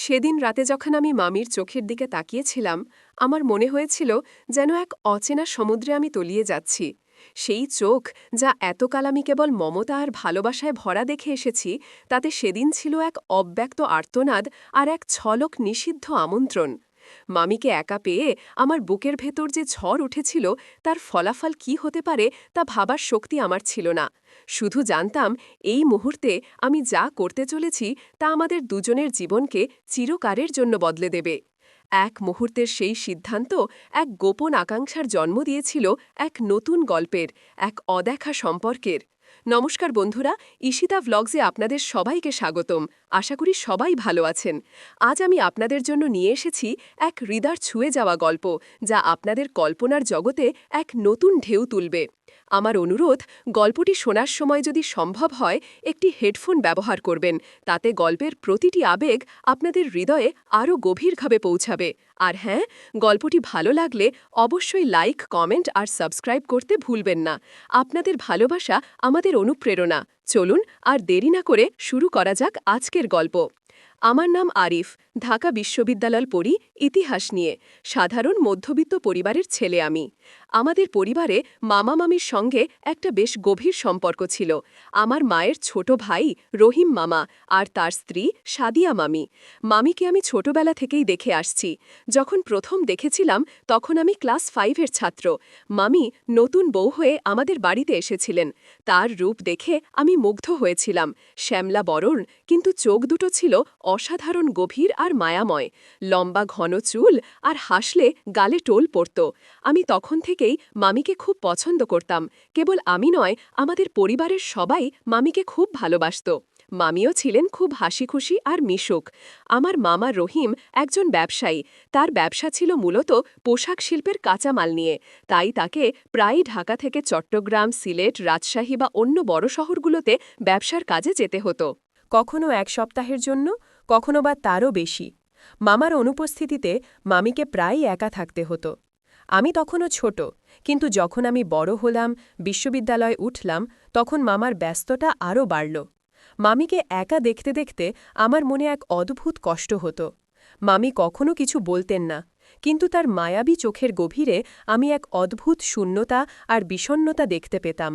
সেদিন রাতে যখন আমি মামির চোখের দিকে তাকিয়েছিলাম, আমার মনে হয়েছিল যেন এক অচেনা সমুদ্রে আমি তলিয়ে যাচ্ছি। সেই চোখ, যা এতকাল আমি কেবল মমতা আর ভালোবাসায় ভরা দেখে এসেছি, তাতে সেদিন ছিল এক অব্যক্ত আর্তনাদ আর এক ছলক নিষিদ্ধ আমন্ত্রণ। মামিকে একা পেয়ে আমার বুকের ভেতর যে ঝড় উঠেছিল, তার ফলাফল কি হতে পারে তা ভাবার শক্তি আমার ছিল না। শুধু জানতাম, এই মুহূর্তে আমি যা করতে চলেছি তা আমাদের দুজনের জীবনকে চিরকালের জন্য বদলে দেবে। এক মুহূর্তের সেই সিদ্ধান্ত এক গোপন আকাঙ্ক্ষার জন্ম দিয়েছিল এক নতুন গল্পের, এক অদেখা সম্পর্কের। নমস্কার বন্ধুরা, ঈশিতা ভ্লগসে আপনাদের সবাইকে স্বাগতম। আশা করি সবাই ভালো আছেন। আজ আমি আপনাদের জন্য নিয়ে এসেছি এক হৃদয় ছুঁয়ে যাওয়া গল্প, যা আপনাদের কল্পনার জগতে এক নতুন ঢেউ তুলবে। আমার অনুরোধ, গল্পটি শোনার সময় যদি সম্ভব হয় একটি হেডফোন ব্যবহার করবেন, তাতে গল্পের প্রতিটি আবেগ আপনাদের হৃদয়ে আরও গভীরভাবে পৌঁছাবে। আর হ্যাঁ, গল্পটি ভালো লাগলে অবশ্যই লাইক, কমেন্ট আর সাবস্ক্রাইব করতে ভুলবেন না। আপনাদের ভালোবাসা আমাদের অনুপ্রেরণা। চলুন আর দেরি না করে শুরু করা যাক আজকের গল্প। আমার নাম আরিফ, ঢাকা বিশ্ববিদ্যালয় পড়ি ইতিহাস নিয়ে। সাধারণ মধ্যবিত্ত পরিবারের ছেলে আমি। আমাদের পরিবারে মামা মামির সঙ্গে একটা বেশ গভীর সম্পর্ক ছিল। আমার মায়ের ছোট ভাই রহিম মামা আর তার স্ত্রী সাদিয়া মামি। মামিকে আমি ছোটবেলা থেকেই দেখে আসছি। যখন প্রথম দেখেছিলাম তখন আমি ক্লাস 5-এর ছাত্র। মামি নতুন বউ হয়ে আমাদের বাড়িতে এসেছিলেন। তার রূপ দেখে আমি মুগ্ধ হয়েছিলাম। শ্যামলা বরণ, কিন্তু চোখ দুটো ছিল অসাধারণ গভীর আর মায়াময়। লম্বা ঘন চুল আর হাসলে গালে টোল পড়ত। আমি তখন থেকেই মামিকে খুব পছন্দ করতাম। কেবল আমি নয়, আমাদের পরিবারের সবাই মামিকে খুব ভালোবাসত। মামিও ছিলেন খুব হাসিখুশি আর মিশুক। আমার মামা রহিম একজন ব্যবসায়ী। তার ব্যবসা ছিল মূলত পোশাক শিল্পের কাঁচামাল নিয়ে। তাই তাকে প্রায়ই ঢাকা থেকে চট্টগ্রাম, সিলেট, রাজশাহী বা অন্য বড় শহরগুলোতে ব্যবসার কাজে যেতে হতো। কখনো এক সপ্তাহের জন্য, কখনো বা তারও বেশি। মামার অনুপস্থিতিতে মামিকে প্রায়ই একা থাকতে হতো। আমি তখনও ছোট, কিন্তু যখন আমি বড় হলাম, বিশ্ববিদ্যালয়ে উঠলাম, তখন মামার ব্যস্ততা আরও বাড়ল। মামিকে একা দেখতে দেখতে আমার মনে এক অদ্ভুত কষ্ট হতো। মামি কখনো কিছু বলতেন না, কিন্তু তার মায়াবী চোখের গভীরে আমি এক অদ্ভুত শূন্যতা আর বিষণ্ণতা দেখতে পেতাম।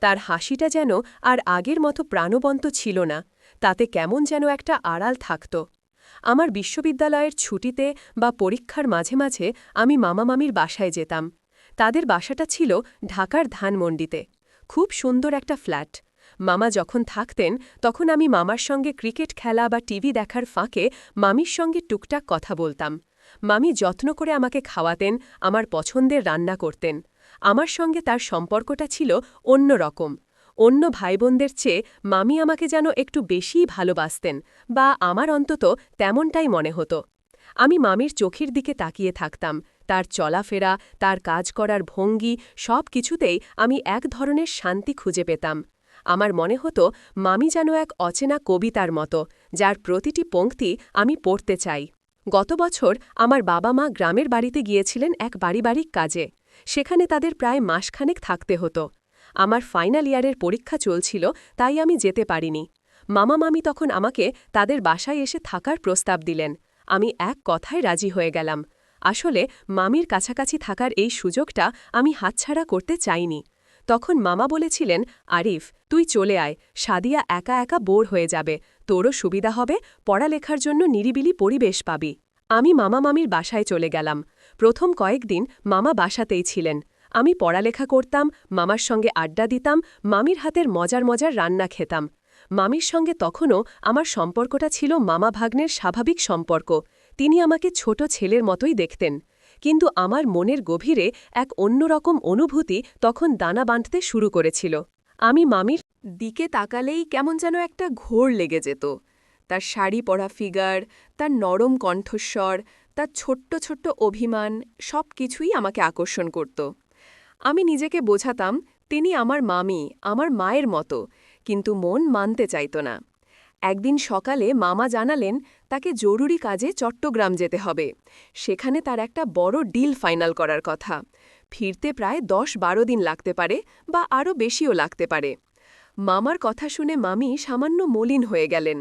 তার হাসিটা যেন আর আগের মতো প্রাণবন্ত ছিল না, তাতে কেমন যেন একটা আড়াল থাকত। আমার বিশ্ববিদ্যালয়ের ছুটিতে বা পরীক্ষার মাঝে মাঝে আমি মামা মামির বাসায় যেতাম। তাদের বাসাটা ছিল ঢাকার ধানমন্ডিতে। খুব সুন্দর একটা ফ্ল্যাট। মামা যখন থাকতেন তখন আমি মামার সঙ্গে ক্রিকেট খেলা বা টিভি দেখার ফাঁকে মামির সঙ্গে টুকটাক কথা বলতাম। মামি যত্ন করে আমাকে খাওয়াতেন, আমার পছন্দের রান্না করতেন। আমার সঙ্গে তার সম্পর্কটা ছিল অন্য রকম। অন্য ভাইবোনদের চেয়ে মামি আমাকে যেন একটু বেশিই ভালোবাসতেন, বা আমার অন্তত তেমনটাই মনে হতো। আমি মামির চোখের দিকে তাকিয়ে থাকতাম। তার চলাফেরা, তার কাজ করার ভঙ্গি, সব কিছুতেই আমি এক ধরনের শান্তি খুঁজে পেতাম। আমার মনে হতো মামি যেন এক অচেনা কবিতার মতো, যার প্রতিটি পংক্তি আমি পড়তে চাই। গত বছর আমার বাবা মা গ্রামের বাড়িতে গিয়েছিলেন এক পারিবারিক কাজে। সেখানে তাদের প্রায় মাসখানেক থাকতে হতো। আমার ফাইনাল ইয়ারের পরীক্ষা চলছিল, তাই আমি যেতে পারিনি। মামা মামি তখন আমাকে তাদের বাসায় এসে থাকার প্রস্তাব দিলেন। আমি এক কথায় রাজি হয়ে গেলাম। আসলে মামির কাছাকাছি থাকার এই সুযোগটা আমি হাতছাড়া করতে চাইনি। তখন মামা বলেছিলেন, আরিফ, তুই চলে আয়, সাদিয়া একা একা বোর হয়ে যাবে, তোরও সুবিধা হবে, পড়ালেখার জন্য নিরিবিলি পরিবেশ পাবি। আমি মামা মামির বাসায় চলে গেলাম। প্রথম কয়েকদিন মামা বাসাতেই ছিলেন। আমি পড়ালেখা করতাম, মামার সঙ্গে আড্ডা দিতাম, মামির হাতের মজার মজার রান্না খেতাম। মামির সঙ্গে তখনও আমার সম্পর্কটা ছিল মামা ভাগ্নের স্বাভাবিক সম্পর্ক। তিনি আমাকে ছোট ছেলের মতোই দেখতেন। কিন্তু আমার মনের গভীরে এক অন্যরকম অনুভূতি তখন দানা বাঁধতে শুরু করেছিল। আমি মামির দিকে তাকালেই কেমন যেন একটা ঘোর লেগে যেত। তার শাড়ি পরা ফিগার, তার নরম কণ্ঠস্বর, তার ছোট্ট ছোট্ট অভিমান, সব কিছুই আমাকে আকর্ষণ করত। আমি নিজেকে বোঝাতাম তিনি আমার মামি, আমার মায়ের মতো, কিন্তু মন মানতে চাইত না। একদিন সকালে মামা জানালেন তাকে জরুরি কাজে চট্টগ্রাম যেতে হবে। সেখানে তার একটা বড় ডিল ফাইনাল করার কথা। ফিরতে প্রায় 10-12 দিন লাগতে পারে, বা আরও বেশিও লাগতে পারে। মামার কথা শুনে মামি সামান্য মলিন হয়ে গেলেন।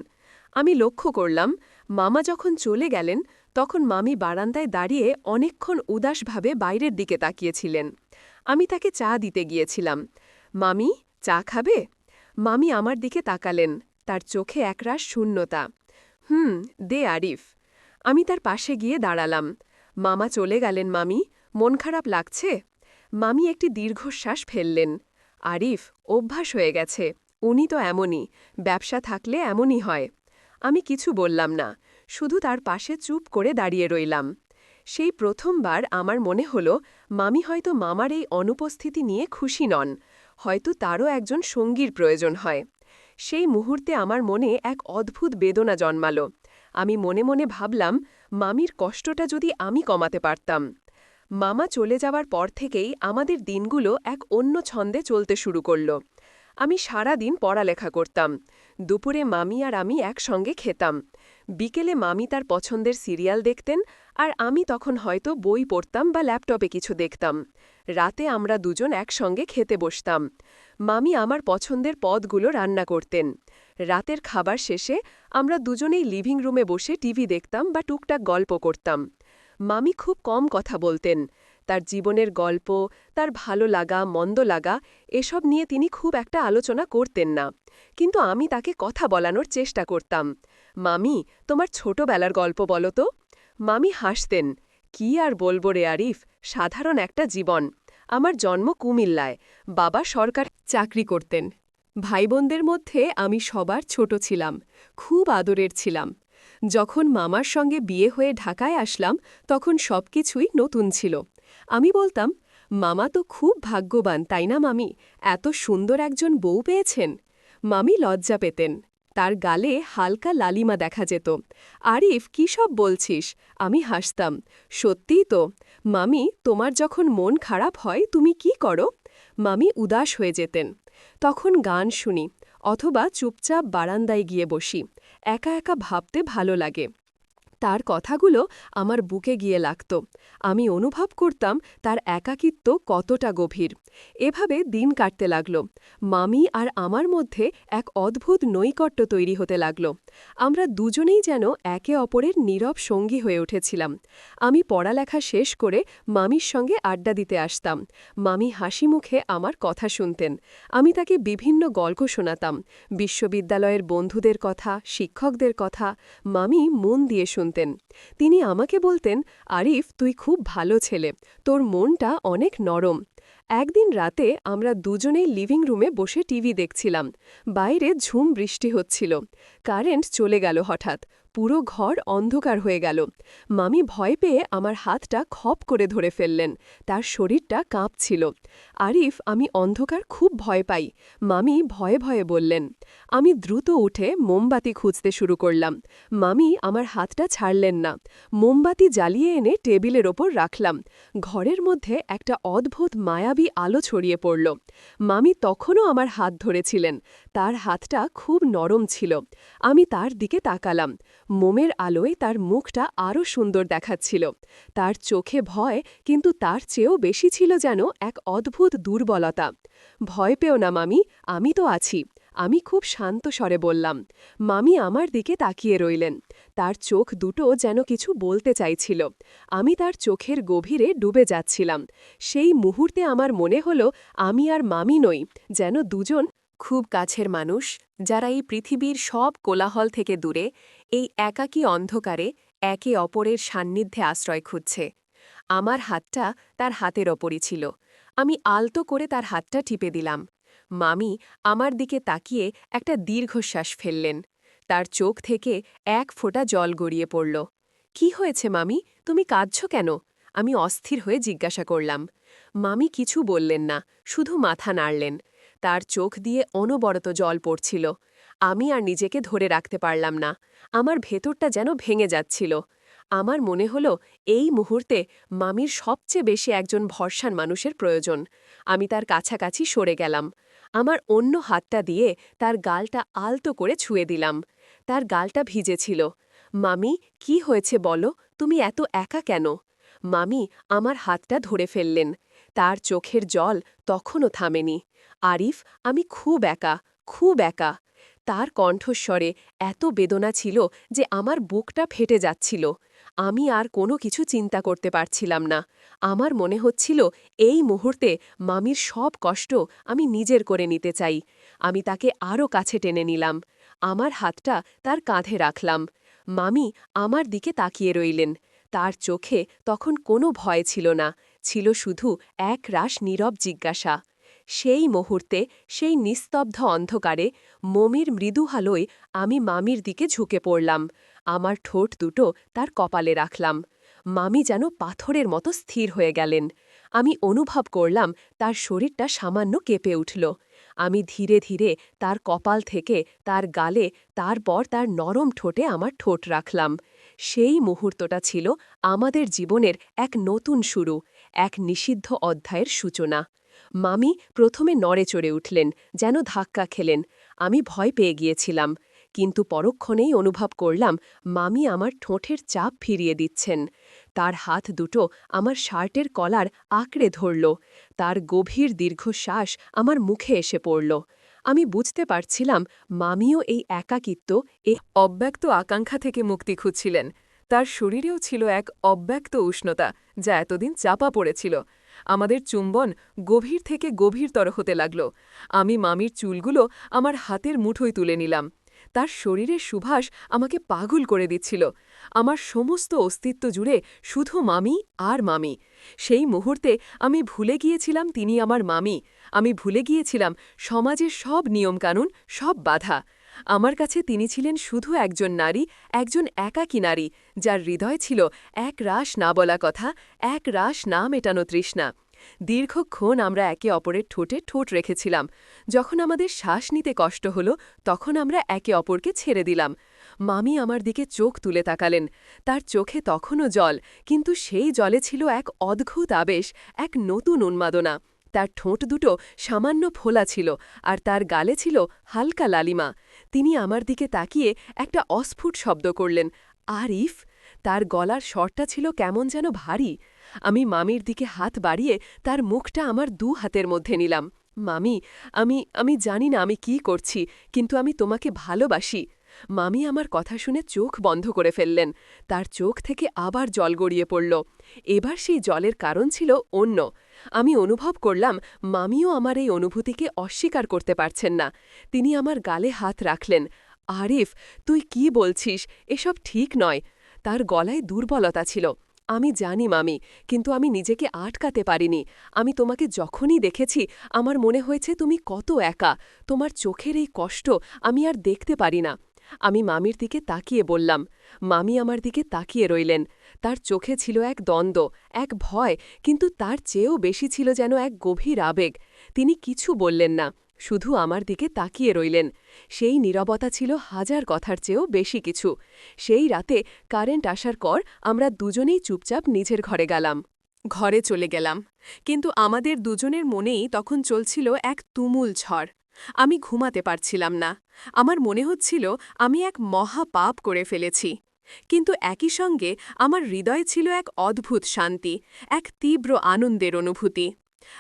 আমি লক্ষ্য করলাম মামা যখন চলে গেলেন তখন মামি বারান্দায় দাঁড়িয়ে অনেকক্ষণ উদাসভাবে বাইরের দিকে তাকিয়েছিলেন। আমি তাকে চা দিতে গিয়েছিলাম। মামি, চা খাবে? মামি আমার দিকে তাকালেন, তার চোখে একরাশ শূন্যতা। দে আরিফ। আমি তার পাশে গিয়ে দাঁড়ালাম। মামা চলে গেলেন মামি, মন খারাপ লাগছে? মামি একটি দীর্ঘশ্বাস ফেললেন। আরিফ, অভ্যাস হয়ে গেছে, উনি তো এমনই, ব্যবসা থাকলে এমনই হয়। আমি কিছু বললাম না, শুধু তার পাশে চুপ করে দাঁড়িয়ে রইলাম। সেই প্রথমবার আমার মনে হল মামি হয়তো মামার এই অনুপস্থিতি নিয়ে খুশি নন, হয়তো তারও একজন সঙ্গীর প্রয়োজন হয়। সেই মুহূর্তে আমার মনে এক অদ্ভুত বেদনা জন্মাল। আমি মনে মনে ভাবলাম, মামির কষ্টটা যদি আমি কমাতে পারতাম। মামা চলে যাওয়ার পর থেকেই আমাদের দিনগুলো এক অন্য ছন্দে চলতে শুরু করল। আমি সারা দিন পড়ালেখা করতাম। দুপুরে মামি আর আমি একসঙ্গে খেতাম। বিকেলে মামি তার পছন্দের সিরিয়াল দেখতেন, আর আমি তখন হয়তো বই পড়তাম বা ল্যাপটপে কিছু দেখতাম। রাতে আমরা দুজন একসঙ্গে খেতে বসতাম। মামি আমার পছন্দের পদগুলো রান্না করতেন। রাতের খাবার শেষে আমরা দুজনেই লিভিং রুমে বসে টিভি দেখতাম বা টুকটাক গল্প করতাম। মামি খুব কম কথা বলতেন। তার জীবনের গল্প, তার ভালো লাগা মন্দ লাগা এসব নিয়ে তিনি খুব একটা আলোচনা করতেন না, কিন্তু আমি তাকে কথা বলানোর চেষ্টা করতাম। মামি, তোমার ছোটবেলার গল্প বলো তো। মামি হাসতেন। কি আর বলবো রে আরিফ, সাধারণ একটা জীবন। আমার জন্ম কুমিল্লায়, বাবা সরকার চাকরি করতেন। ভাইবোনদের মধ্যে আমি সবার ছোট ছিলাম, খুব আদরের ছিলাম। যখন মামার সঙ্গে বিয়ে হয়ে ঢাকায় আসলাম তখন সবকিছুই নতুন ছিল। আমি বলতাম, মামা তো খুব ভাগ্যবান, তাই না মামি? এত সুন্দর একজন বউ পেয়েছেন। মামি লজ্জা পেতেন। তার গালে হালকা লালিমা দেখা যেত। আরিফ, কী সব বলছিস? আমি হাসতাম। সত্যিই তো। মামি, তোমার যখন মন খারাপ হয় তুমি কি করো? মামি উদাস হয়ে যেতেন। তখন গান শুনি, অথবা চুপচাপ বারান্দায় গিয়ে বসি। একা একা ভাবতে ভালো লাগে। তার কথাগুলো আমার বুকে গিয়ে লাগত। আমি অনুভব করতাম তার একাকিত্ব কতটা গভীর। এভাবে দিন কাটতে লাগল। মামি আর আমার মধ্যে এক অদ্ভুত নৈকট্য তৈরি হতে লাগল। আমরা দুজনেই যেন একে অপরের নীরব সঙ্গী হয়ে উঠেছিলাম। আমি পড়ালেখা শেষ করে মামির সঙ্গে আড্ডা দিতে আসতাম। মামি হাসি মুখে আমার কথা শুনতেন। আমি তাকে বিভিন্ন গল্প শোনাতাম, বিশ্ববিদ্যালয়ের বন্ধুদের কথা, শিক্ষকদের কথা। মামি মন দিয়ে শুনতেন। তিনি আমাকে বলতেন, আরিফ, তুই খুব ভালো ছেলে, তোর মনটা অনেক নরম। একদিন রাতে আমরা দুজনেই লিভিং রুমে বসে টিভি দেখছিলাম। বাইরে ঝুম বৃষ্টি হচ্ছিল। কারেন্ট চলে গেল হঠাৎ। পুরো ঘর অন্ধকার হয়ে গেল। মামি ভয় পেয়ে আমার হাতটা খপ করে ধরে ফেললেন। তার শরীরটা কাঁপছিল। আরিফ, আমি অন্ধকার খুব ভয় পাই। মামি ভয়ে ভয়ে বললেন। আমি দ্রুত উঠে মোমবাতি খুঁজতে শুরু করলাম। মামি আমার হাতটা ছাড়লেন না। মোমবাতি জ্বালিয়ে এনে টেবিলের ওপর রাখলাম। ঘরের মধ্যে একটা অদ্ভুত মায়াবী আলো ছড়িয়ে পড়ল। মামি তখনও আমার হাত ধরেছিলেন। তার হাতটা খুব নরম ছিল। আমি তার দিকে তাকালাম। মোমের আলোয় তার মুখটা আরও সুন্দর দেখাচ্ছিল। তার চোখে ভয়, কিন্তু তার চেয়েও বেশি ছিল যেন এক অদ্ভুত দুর্বলতা। ভয় পেও না মামি, আমি তো আছি। আমি খুব শান্ত স্বরে বললাম। মামি আমার দিকে তাকিয়ে রইলেন। তার চোখ দুটো যেন কিছু বলতে চাইছিল। আমি তার চোখের গভীরে ডুবে যাচ্ছিলাম। সেই মুহূর্তে আমার মনে হল আমি আর মামি নই, যেন দুজন খুব কাছের মানুষ, যারা এই পৃথিবীর সব কোলাহল থেকে দূরে, এই একাকী অন্ধকারে একে অপরের সান্নিধ্যে আশ্রয় খুঁজছে। আমার হাতটা তার হাতের ওপরই ছিল। আমি আলতো করে তার হাতটা টিপে দিলাম। মামি আমার দিকে তাকিয়ে একটা দীর্ঘশ্বাস ফেললেন। তার চোখ থেকে এক ফোঁটা জল গড়িয়ে পড়ল। কি হয়েছে মামি, তুমি কাঁদছ কেন? আমি অস্থির হয়ে জিজ্ঞাসা করলাম। মামি কিছু বললেন না, শুধু মাথা নাড়লেন। তার চোখ দিয়ে অনবরত জল পড়ছিল। আমি আর নিজেকে ধরে রাখতে পারলাম না। আমার ভেতরটা যেন ভেঙে যাচ্ছিল। আমার মনে হল এই মুহূর্তে মামির সবচেয়ে বেশি একজন ভরসার মানুষের প্রয়োজন। আমি তার কাছাকাছি সরে গেলাম। আমার অন্য হাতটা দিয়ে তার গালটা আলতো করে ছুঁয়ে দিলাম। তার গালটা ভিজেছিল। মামি, কি হয়েছে বলো, তুমি এত একা কেন? মামি আমার হাতটা ধরে ফেললেন। তার চোখের জল তখনও থামেনি। আরিফ, আমি খুব একা, খুব একা। তার কণ্ঠস্বরে এত বেদনা ছিল যে আমার বুকটা ফেটে যাচ্ছিল। আমি আর কোনো কিছু চিন্তা করতে পারছিলাম না। আমার মনে হচ্ছিল এই মুহূর্তে মামির সব কষ্ট আমি নিজের করে নিতে চাই। আমি তাকে আরও কাছে টেনে নিলাম। আমার হাতটা তার কাঁধে রাখলাম। মামি আমার দিকে তাকিয়ে রইলেন। তার চোখে তখন কোনো ভয় ছিল না, ছিল শুধু এক রাশ নীরব জিজ্ঞাসা। সেই মুহূর্তে, সেই নিস্তব্ধ অন্ধকারে, মমির মৃদু আলোয় আমি মামির দিকে ঝুঁকে পড়লাম। আমার ঠোঁট দুটো তার কপালে রাখলাম। মামি যেন পাথরের মতো স্থির হয়ে গেলেন। আমি অনুভব করলাম তার শরীরটা সামান্য কেঁপে উঠল। আমি ধীরে ধীরে তার কপাল থেকে তার গালে, তারপর তার নরম ঠোঁটে আমার ঠোঁট রাখলাম। সেই মুহূর্তটা ছিল আমাদের জীবনের এক নতুন শুরু, এক নিষিদ্ধ অধ্যায়ের সূচনা। মামি প্রথমে নড়ে চড়ে উঠলেন, যেন ধাক্কা খেলেন। আমি ভয় পেয়ে গিয়েছিলাম, কিন্তু পরক্ষণেই অনুভব করলাম মামি আমার ঠোঁটের চাপ ফিরিয়ে দিচ্ছেন। তার হাত দুটো আমার শার্টের কলার আঁকড়ে ধরল। তার গভীর দীর্ঘশ্বাস আমার মুখে এসে পড়ল। আমি বুঝতে পারছিলাম মামিও এই একাকিত্ব, এই অব্যক্ত আকাঙ্ক্ষা থেকে মুক্তি খুঁজছিলেন। তার শরীরেও ছিল এক অব্যক্ত উষ্ণতা, যা এতদিন চাপা পড়েছিল। আমাদের চুম্বন গভীর থেকে গভীরতর হতে লাগল। আমি মামির চুলগুলো আমার হাতের মুঠোয় তুলে নিলাম। তার শরীরের সুবাস আমাকে পাগল করে দিচ্ছিল। আমার সমস্ত অস্তিত্ব জুড়ে শুধু মামি আর মামি। সেই মুহূর্তে আমি ভুলে গিয়েছিলাম তিনি আমার মামি। আমি ভুলে গিয়েছিলাম সমাজের সব নিয়মকানুন, সব বাধা। আমার কাছে তিনি ছিলেন শুধু একজন নারী, একজন একাকী নারী, যার হৃদয় ছিল এক রাশ না বলা কথা, এক রাশ না মেটানো তৃষ্ণা। দীর্ঘক্ষণ আমরা একে অপরের ঠোঁটে ঠোঁট রেখেছিলাম। যখন আমাদের শ্বাস নিতে কষ্ট হল, তখন আমরা একে অপরকে ছেড়ে দিলাম। মামি আমার দিকে চোখ তুলে তাকালেন। তার চোখে তখনও জল, কিন্তু সেই জলে ছিল এক অদ্ভুত আবেশ, এক নতুন উন্মাদনা। তার ঠোঁট দুটো সামান্য ফোলা ছিল, আর তার গালে ছিল হালকা লালিমা। তিনি আমার দিকে তাকিয়ে একটা অস্ফুট শব্দ করলেন, আরিফ। তার গলার স্বরটা ছিল কেমন যেন ভারী। আমি মামির দিকে হাত বাড়িয়ে তার মুখটা আমার দু হাতের মধ্যে নিলাম। মামি, আমি আমি জানি না আমি কি করছি, কিন্তু আমি তোমাকে ভালোবাসি। মামি আমার কথা শুনে চোখ বন্ধ করে ফেললেন। তার চোখ থেকে আবার জল গড়িয়ে পড়ল। এবার সেই জলের কারণ ছিল অন্য। আমি অনুভব করলাম মামিও আমার এই অনুভূতিকে অস্বীকার করতে পারছেন না। তিনি আমার গালে হাত রাখলেন। আরিফ, তুই কি বলছিস? এসব ঠিক নয়। তার গলায় দুর্বলতা ছিল। আমি জানি মামি, কিন্তু আমি নিজেকে আটকাতে পারিনি। আমি তোমাকে যখনই দেখেছি আমার মনে হয়েছে তুমি কত একা। তোমার চোখের এই কষ্ট আমি আর দেখতে পারি না। আমি মামির দিকে তাকিয়ে বললাম। মামি আমার দিকে তাকিয়ে রইলেন। তার চোখে ছিল এক দ্বন্দ্ব, এক ভয়, কিন্তু তার চেয়েও বেশি ছিল যেন এক গভীর আবেগ। তিনি কিছু বললেন না, শুধু আমার দিকে তাকিয়ে রইলেন। সেই নীরবতা ছিল হাজার কথার চেয়েও বেশি কিছু। সেই রাতে কারেন্ট আসার পর আমরা দুজনেই চুপচাপ নিজের ঘরে গেলাম। ঘরে চলে গেলাম, কিন্তু আমাদের দুজনের মনেই তখন চলছিল এক তুমুল ঝড়। আমি ঘুমাতে পারছিলাম না। আমার মনে হচ্ছিল আমি এক মহা পাপ করে ফেলেছি। কিন্তু একই সঙ্গে আমার হৃদয়ে ছিল এক অদ্ভুত শান্তি, এক তীব্র আনন্দের অনুভূতি।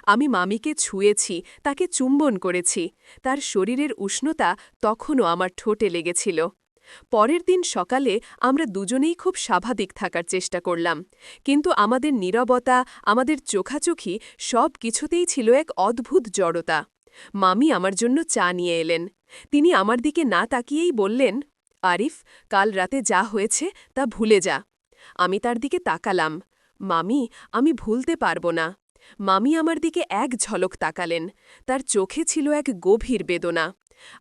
আমি মামিকে ছুঁয়েছি, তাকে চুম্বন করেছি। তার শরীরের উষ্ণতা তখনও আমার ঠোঁটে লেগেছিল। পরের দিন সকালে আমরা দুজনেই খুব স্বাভাবিক থাকার চেষ্টা করলাম, কিন্তু আমাদের নীরবতা, আমাদের চোখাচোখি সব কিছুতেই ছিল এক অদ্ভুত জড়তা। মামি আমার জন্য চা নিয়ে এলেন। তিনি আমার দিকে না তাকিয়েই বললেন, আরিফ, কাল রাতে যা হয়েছে তা ভুলে যা। আমি তার দিকে তাকালাম। মামি, আমি ভুলতে পারব না। মামি আমার দিকে এক ঝলক তাকালেন। তার চোখে ছিল এক গভীর বেদনা।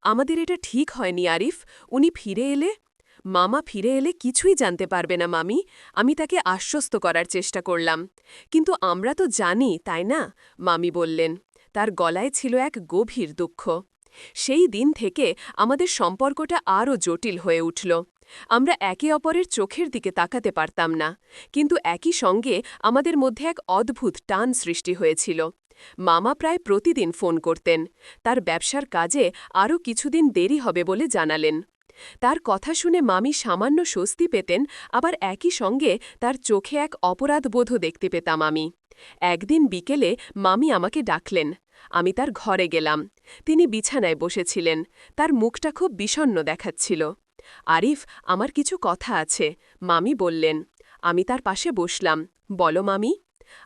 আমাদের এটা ঠিক হয়নি আরিফ, উনি ফিরে এলে। মামা ফিরে এলে কিছুই জানতে পারবে না মামি। আমি তাকে আশ্বস্ত করার চেষ্টা করলাম। কিন্তু আমরা তো জানি, তাই না? মামি বললেন। তার গলায় ছিল এক গভীর দুঃখ। সেই দিন থেকে আমাদের সম্পর্কটা আরও জটিল হয়ে উঠল। আমরা একে অপরের চোখের দিকে তাকাতে পারতাম না, কিন্তু একই সঙ্গে আমাদের মধ্যে এক অদ্ভুত টান সৃষ্টি হয়েছিল। মামা প্রায় প্রতিদিন ফোন করতেন। তার ব্যবসার কাজে আরও কিছুদিন দেরি হবে বলে জানালেন। তার কথা শুনে মামি সামান্য স্বস্তি পেতেন, আবার একই সঙ্গে তার চোখে এক অপরাধবোধও দেখতে পেতাম আমি। একদিন বিকেলে মামি আমাকে ডাকলেন। আমি তার ঘরে গেলাম। তিনি বিছানায় বসেছিলেন। তার মুখটা খুব বিষণ্ণ দেখাচ্ছিল। আরিফ, আমার কিছু কথা আছে, মামি বললেন। আমি তার পাশে বসলাম। বলো মামি।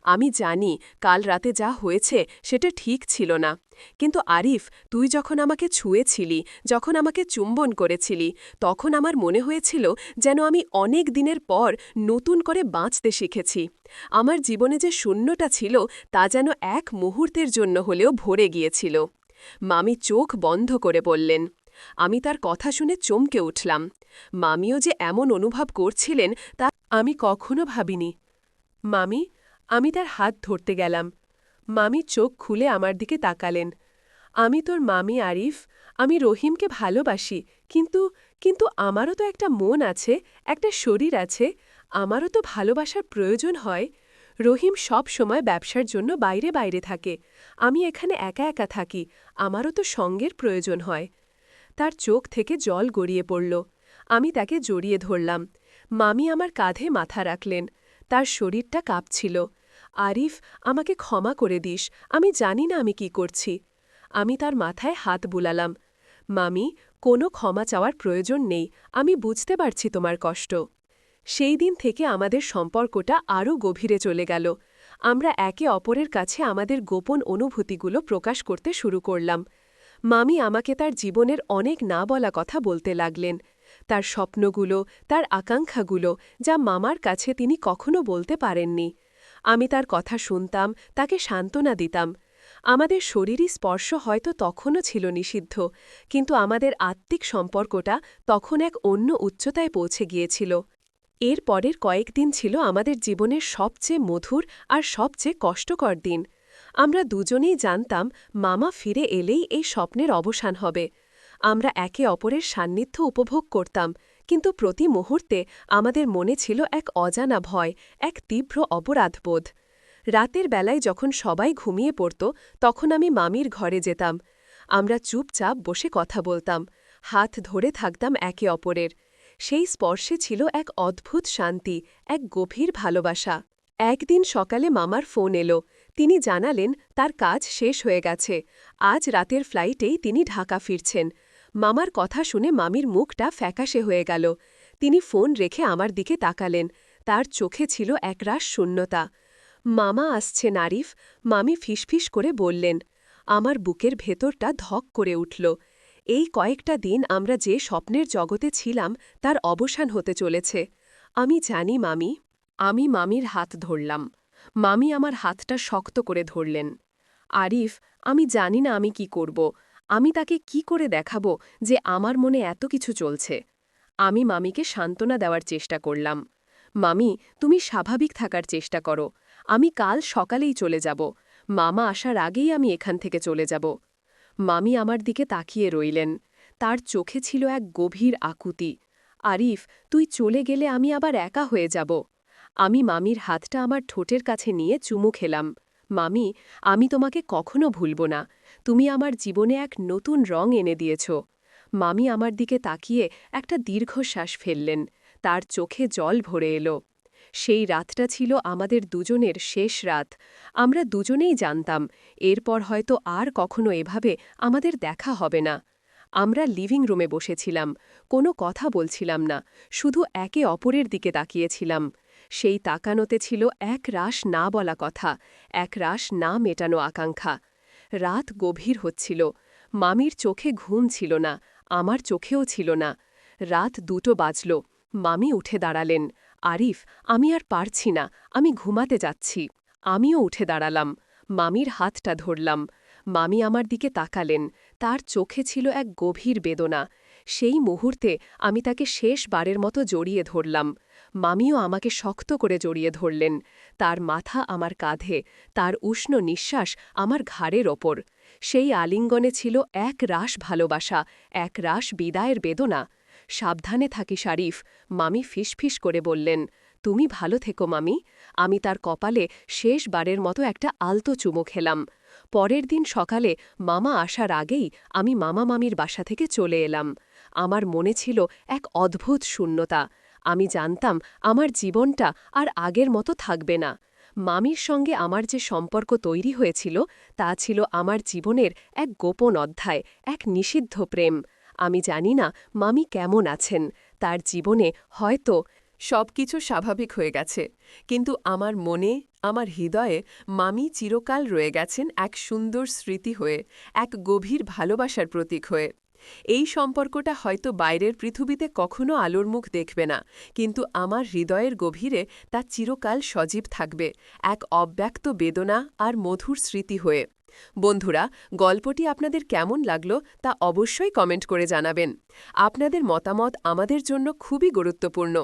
আমি জানি কাল রাতে যা হয়েছে সেটা ঠিক ছিল না, কিন্তু আরিফ, তুই যখন আমাকে ছুঁয়েছিলি, যখন আমাকে চুম্বন করেছিলি, তখন আমার মনে হয়েছিল যেন আমি অনেক দিনের পর নতুন করে বাঁচতে শিখেছি। আমার জীবনে যে শূন্যটা ছিল তা যেন এক মুহূর্তের জন্য হলেও ভরে গিয়েছিল। মামি চোখ বন্ধ করে বললেন। আমি তার কথা শুনে চমকে উঠলাম। মামিও যে এমন অনুভব করছিলেন তা আমি কখনো ভাবিনি। মামি, আমি তার হাত ধরতে গেলাম। মামি চোখ খুলে আমার দিকে তাকালেন। আমি তোর মামি আরিফ, আমি রহিমকে ভালোবাসি, কিন্তু কিন্তু আমারও তো একটা মন আছে, একটা শরীর আছে, আমারও তো ভালোবাসার প্রয়োজন হয়। রহিম সব সময় ব্যবসার জন্য বাইরে বাইরে থাকে, আমি এখানে একা একা থাকি, আমারও তো সঙ্গের প্রয়োজন হয়। তার চোখ থেকে জল গড়িয়ে পড়ল। আমি তাকে জড়িয়ে ধরলাম। মামি আমার কাঁধে মাথা রাখলেন। তার শরীরটা কাঁপছিল। আরিফ, আমাকে ক্ষমা করে দিস, আমি জানি না আমি কি করছি। আমি তার মাথায় হাত বুলালাম। মামি, কোনো ক্ষমা চাওয়ার প্রয়োজন নেই, আমি বুঝতে পারছি তোমার কষ্ট। সেই দিন থেকে আমাদের সম্পর্কটা আরও গভীরে চলে গেল। আমরা একে অপরের কাছে আমাদের গোপন অনুভূতিগুলো প্রকাশ করতে শুরু করলাম। মামি আমাকে তার জীবনের অনেক না বলা কথা বলতে লাগলেন। তার স্বপ্নগুলো, তার আকাঙ্ক্ষাগুলো, যা মামার কাছে তিনি কখনো বলতে পারেননি। আমি তার কথা শুনতাম, তাকে সান্ত্বনা দিতাম। আমাদের শরীরী স্পর্শ হয়তো তখনও ছিল নিষিদ্ধ, কিন্তু আমাদের আত্মিক সম্পর্কটা তখন এক অন্য উচ্চতায় পৌঁছে গিয়েছিল। এর পরের কয়েকদিন ছিল আমাদের জীবনের সবচেয়ে মধুর আর সবচেয়ে কষ্টকর দিন। আমরা দুজনেই জানতাম মামা ফিরে এলেই এই স্বপ্নের অবসান হবে। আমরা একে অপরের সান্নিধ্য উপভোগ করতাম, কিন্তু প্রতি মুহূর্তে আমাদের মনে ছিল এক অজানা ভয়, এক তীব্র অপরাধবোধ। রাতের বেলায় যখন সবাই ঘুমিয়ে পড়ত, তখন আমি মামির ঘরে যেতাম। আমরা চুপচাপ বসে কথা বলতাম, হাত ধরে থাকতাম একে অপরের। সেই স্পর্শে ছিল এক অদ্ভুত শান্তি, এক গভীর ভালোবাসা। একদিন সকালে মামার ফোন এলো। তিনি জানালেন তার কাজ শেষ হয়ে গেছে। আজ রাতের ফ্লাইটেই তিনি ঢাকা ফিরছেন। মামার কথা শুনে মামির মুখটা ফ্যাকাশে হয়ে গেল। তিনি ফোন রেখে আমার দিকে তাকালেন। তার চোখে ছিল একরাশ শূন্যতা। মামা আসছেন আরিফ, মামি ফিসফিস করে বললেন। আমার বুকের ভেতরটা ধক করে উঠল। এই কয়েকটা দিন আমরা যে স্বপ্নের জগতে ছিলাম তার অবসান হতে চলেছে। আমি জানি মামি। আমি মামির হাত ধরলাম। মামি আমার হাতটা শক্ত করে ধরলেন। আরিফ, আমি জানি না আমি কি করব। আমি তাকে কি করে দেখাবো যে আমার মনে এত কিছু চলছে। আমি মামিকে সান্ত্বনা দেওয়ার চেষ্টা করলাম। মামি, তুমি স্বাভাবিক থাকার চেষ্টা করো। আমি কাল সকালেই চলে যাব। মামা আসার আগেই আমি এখান থেকে চলে যাব। মামি আমার দিকে তাকিয়ে রইলেন। তার চোখে ছিল এক গভীর আকুতি। আরিফ, তুই চলে গেলে আমি আবার একা হয়ে যাব। আমি মামির হাতটা আমার ঠোঁটের কাছে নিয়ে চুমু খেলাম। মামি, আমি তোমাকে কখনো ভুলব না। তুমি আমার জীবনে এক নতুন রং এনে দিয়েছ। মামি আমার দিকে তাকিয়ে একটা দীর্ঘশ্বাস ফেললেন। তার চোখে জল ভরে এলো। সেই রাতটা ছিল আমাদের দুজনের শেষ রাত। আমরা দুজনেই জানতাম এরপর হয়তো আর কখনো এভাবে আমাদের দেখা হবে না। আমরা লিভিং রুমে বসেছিলাম, কোনো কথা বলছিলাম না, শুধু একে অপরের দিকে তাকিয়েছিলাম। সেই তাকানোতে ছিল এক রাশ না বলা কথা, এক রাশ না মেটানো আকাঙ্ক্ষা। রাত গভীর হচ্ছিল। মামির চোখে ঘুম ছিল না, আমার চোখেও ছিল না। রাত 2টো বাজল। মামি উঠে দাঁড়ালেন। আরিফ, আমি আর পারছি না, আমি ঘুমাতে যাচ্ছি। আমিও উঠে দাঁড়ালাম। মামির হাতটা ধরলাম। মামি আমার দিকে তাকালেন। তার চোখে ছিল এক গভীর বেদনা। সেই মুহূর্তে আমি তাকে শেষবারের মতো জড়িয়ে ধরলাম। মামিও আমাকে শক্ত করে জড়িয়ে ধরলেন। তার মাথা আমার কাঁধে, তার উষ্ণ নিঃশ্বাস আমার ঘাড়ের ওপর। সেই আলিঙ্গনে ছিল এক রাশ ভালোবাসা, এক রাশ বিদায়ের বেদনা। সাবধানে থাকিস আরিফ, মামি ফিসফিস করে বললেন। তুমি ভালো থেকো মামি। আমি তার কপালে শেষবারের মতো একটা আলতো চুমো খেলাম। পরের দিন সকালে মামা আসার আগেই আমি মামা মামির বাসা থেকে চলে এলাম। আমার মনে ছিল এক অদ্ভুত শূন্যতা। আমি জানতাম আমার জীবনটা আর আগের মতো থাকবে না। মামির সঙ্গে আমার যে সম্পর্ক তৈরি হয়েছিল তা ছিল আমার জীবনের এক গোপন অধ্যায়, এক নিষিদ্ধ প্রেম। আমি জানি না মামি কেমন আছেন, তার জীবনে হয়তো সবকিছু স্বাভাবিক হয়ে গেছে, কিন্তু আমার মনে, আমার হৃদয়ে মামি চিরকাল রয়ে গেছেন এক সুন্দর স্মৃতি হয়ে, এক গভীর ভালোবাসার প্রতীক হয়ে। এই সম্পর্কটা হয়তো বাইরের পৃথিবীতে কখনো আলোর মুখ দেখবে না, কিন্তু আমার হৃদয়ের গভীরে তা চিরকাল সজীব থাকবে, এক অব্যক্ত বেদনা আর মধুর স্মৃতি হয়ে। বন্ধুরা, গল্পটি আপনাদের কেমন লাগলো তা অবশ্যই কমেন্ট করে জানাবেন। আপনাদের মতামত আমাদের জন্য খুবই গুরুত্বপূর্ণ।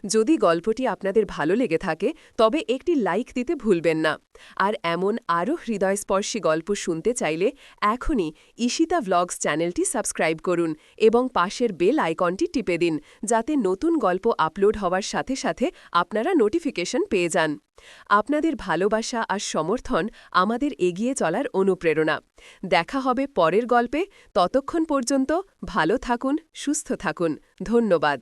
যদি গল্পটি আপনাদের ভালো লেগে থাকে তবে একটি লাইক দিতে ভুলবেন না। আর এমন আরও হৃদয়স্পর্শী গল্প শুনতে চাইলে এখনই ঈশিতা ভ্লগস চ্যানেলটি সাবস্ক্রাইব করুন এবং পাশের বেল আইকনটি টিপে দিন, যাতে নতুন গল্প আপলোড হওয়ার সাথে সাথে আপনারা নোটিফিকেশন পেয়ে যান। আপনাদের ভালোবাসা আর সমর্থন আমাদের এগিয়ে চলার অনুপ্রেরণা। দেখা হবে পরের গল্পে। ততক্ষণ পর্যন্ত ভালো থাকুন, সুস্থ থাকুন। ধন্যবাদ।